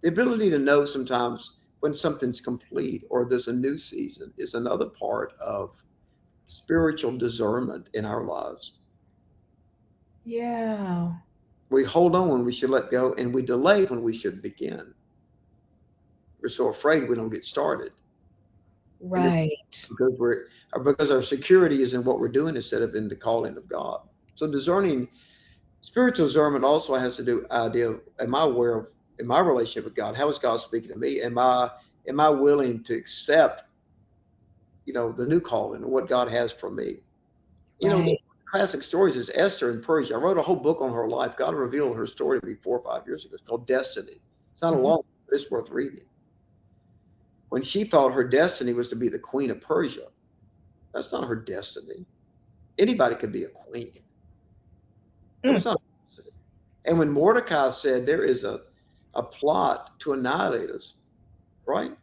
The ability to know sometimes when something's complete or there's a new season is another part of spiritual discernment in our lives. Yeah. We hold on when we should let go, and we delay when we should begin. We're so afraid we don't get started, and it's Right. because our security is in what we're doing instead of in the calling of God. So discerning spiritual discernment also has to do idea of, am I aware of, in my relationship with God, how is God speaking to me? Am I willing to accept, the new calling and what God has for me? The Right. classic stories is Esther in Persia. I wrote a whole book on her life. God revealed her story to me 4 or 5 years ago. It's called Destiny. It's not a Mhm. long, but it's worth reading. When she thought her destiny was to be the queen of Persia, that's not her destiny. Anybody could be a queen. That was Mm. not her destiny. And when Mordecai said there is a plot to annihilate us, right?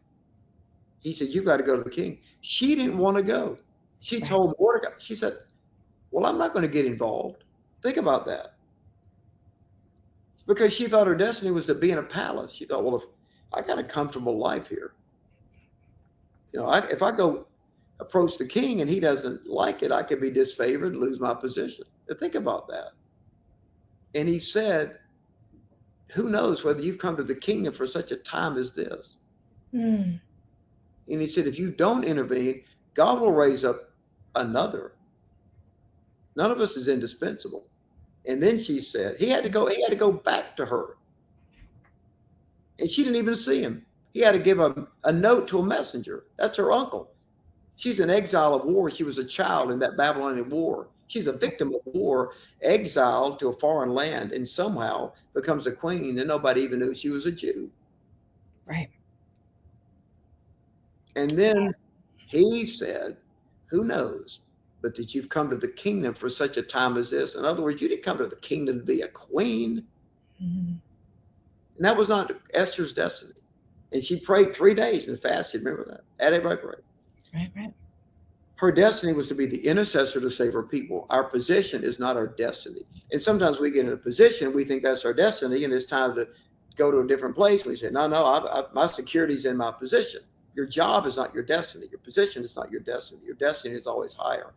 He said, you've got to go to the king. She didn't want to go. She Right. told Mordecai, she said, well, I'm not going to get involved. Think about that. Because she thought her destiny was to be in a palace. She thought, well, if I got a comfortable life here, if I go approach the king and he doesn't like it, I could be disfavored, lose my position. But think about that. And he said, who knows whether you've come to the kingdom for such a time as this? Mm. And he said, if you don't intervene, God will raise up another. None of us is indispensable. And then she said, he had to go back to her. And she didn't even see him. He had to give a note to a messenger. That's her uncle. She's an exile of war. She was a child in that Babylonian war. She's a victim of war, exiled to a foreign land, and somehow becomes a queen, and nobody even knew she was a Jew. Right. And then he said, who knows, but that you've come to the kingdom for such a time as this. In other words, you didn't come to the kingdom to be a queen. Mhm. And that was not Esther's destiny. And she prayed 3 days and fasted. Remember that? At every prayer. Right. Right. Her destiny was to be the intercessor to save her people. Our position is not our destiny. And sometimes we get in a position, we think that's our destiny, and it's time to go to a different place. We say, no, no, my security is in my position. Your job is not your destiny. Your position is not your destiny. Your destiny is always higher.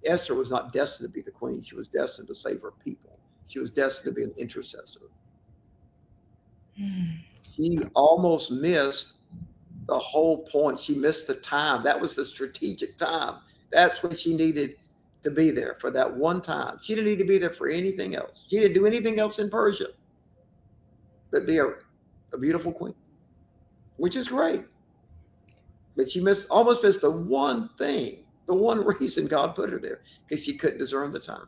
Esther was not destined to be the queen. She was destined to save her people. She was destined to be an intercessor. Mm. She almost missed the whole point. She missed the time. That was the strategic time. That's when she needed to be there for that one time. She didn't need to be there for anything else. She didn't do anything else in Persia but be a beautiful queen, which is great. But she almost missed the one thing, the one reason God put her there, because she couldn't discern the time.